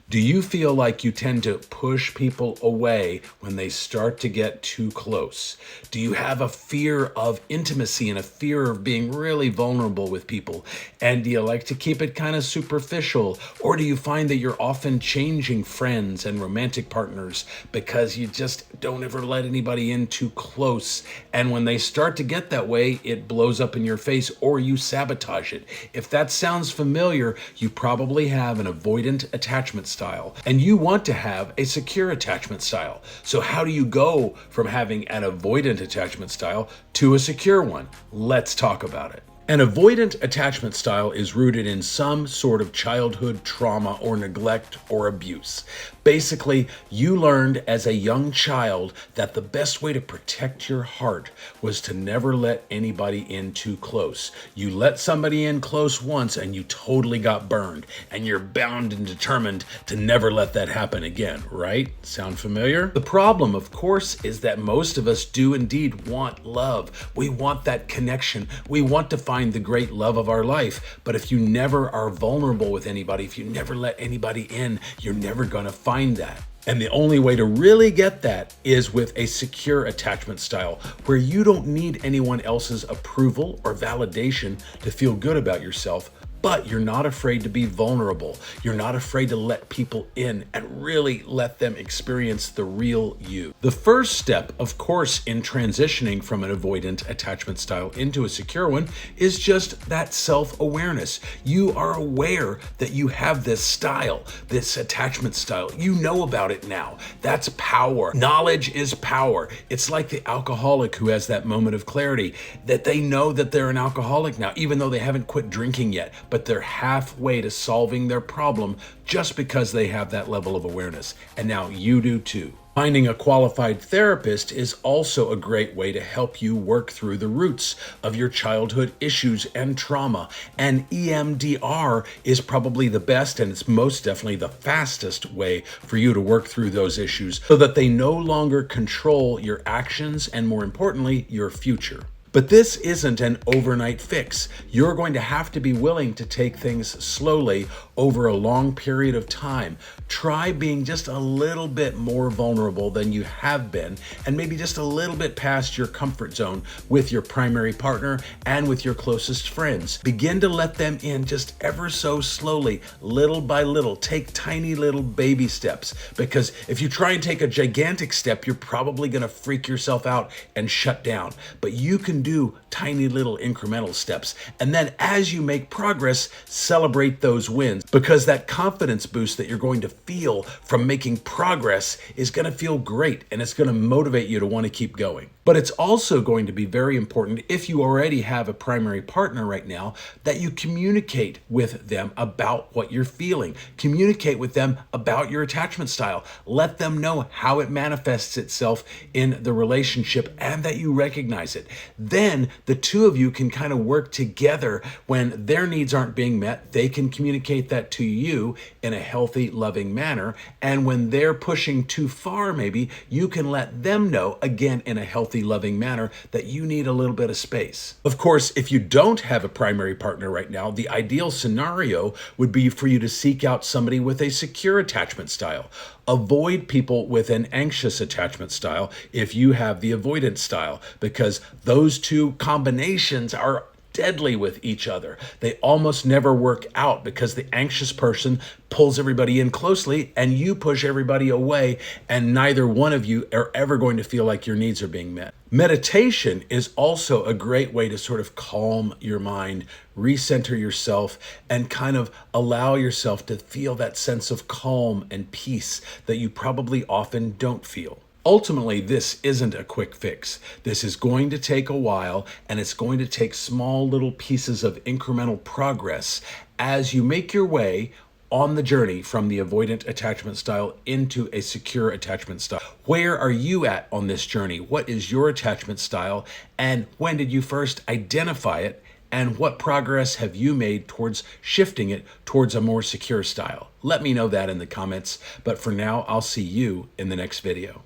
Do you feel like you tend to push people away when they start to get too close? Do you have a fear of intimacy and a fear of being really vulnerable with people? And do you like to keep it kind of superficial? Or do you find that you're often changing friends and romantic partners because you just don't ever let anybody in too close? And when they start to get that way, it blows up in your face or you sabotage it. If that sounds familiar, you probably have an avoidant attachment style. And you want to have a secure attachment style. So how do you go from having an avoidant attachment style to a secure one? Let's talk about it. An avoidant attachment style is rooted in some sort of childhood trauma or neglect or abuse. Basically, you learned as a young child that the best way to protect your heart was to never let anybody in too close. You let somebody in close once and you totally got burned, and you're bound and determined to never let that happen again, right? Sound familiar? The problem, of course, is that most of us do indeed want love. We want that connection. We want to find the great love of our life. But if you never are vulnerable with anybody, if you never let anybody in, you're never going to find that. And the only way to really get that is with a secure attachment style, where you don't need anyone else's approval or validation to feel good about yourself, but you're not afraid to be vulnerable. You're not afraid to let people in and really let them experience the real you. The first step, of course, in transitioning from an avoidant attachment style into a secure one is just that self-awareness. You are aware that you have this style, this attachment style. You know about it now. That's power. Knowledge is power. It's like the alcoholic who has that moment of clarity that they know that they're an alcoholic now, even though they haven't quit drinking yet. But they're halfway to solving their problem just because they have that level of awareness. And now you do too. Finding a qualified therapist is also a great way to help you work through the roots of your childhood issues and trauma. And EMDR is probably the best, and it's most definitely the fastest way for you to work through those issues so that they no longer control your actions and, more importantly, your future. But this isn't an overnight fix. You're going to have to be willing to take things slowly over a long period of time. Try being just a little bit more vulnerable than you have been, and maybe just a little bit past your comfort zone with your primary partner and with your closest friends. Begin to let them in just ever so slowly, little by little. Take tiny little baby steps, because if you try and take a gigantic step, you're probably going to freak yourself out and shut down. But you can do tiny little incremental steps. And then as you make progress, celebrate those wins, because that confidence boost that you're going to feel from making progress is going to feel great, and it's going to motivate you to want to keep going. But it's also going to be very important, if you already have a primary partner right now, that you communicate with them about what you're feeling. Communicate with them about your attachment style. Let them know how it manifests itself in the relationship and that you recognize it. Then the two of you can kind of work together. When their needs aren't being met, they can communicate that to you in a healthy, loving manner. And when they're pushing too far, maybe you can let them know, again, in a healthy, loving manner, that you need a little bit of space. Of course, if you don't have a primary partner right now, the ideal scenario would be for you to seek out somebody with a secure attachment style. Avoid people with an anxious attachment style if you have the avoidant style, because those two combinations are deadly with each other. They almost never work out because the anxious person pulls everybody in closely and you push everybody away, and neither one of you are ever going to feel like your needs are being met. Meditation is also a great way to sort of calm your mind, recenter yourself, and kind of allow yourself to feel that sense of calm and peace that you probably often don't feel. Ultimately, this isn't a quick fix. This is going to take a while, and it's going to take small little pieces of incremental progress as you make your way on the journey from the avoidant attachment style into a secure attachment style. Where are you at on this journey? What is your attachment style, and when did you first identify it? And what progress have you made towards shifting it towards a more secure style? Let me know that in the comments. But for now, I'll see you in the next video.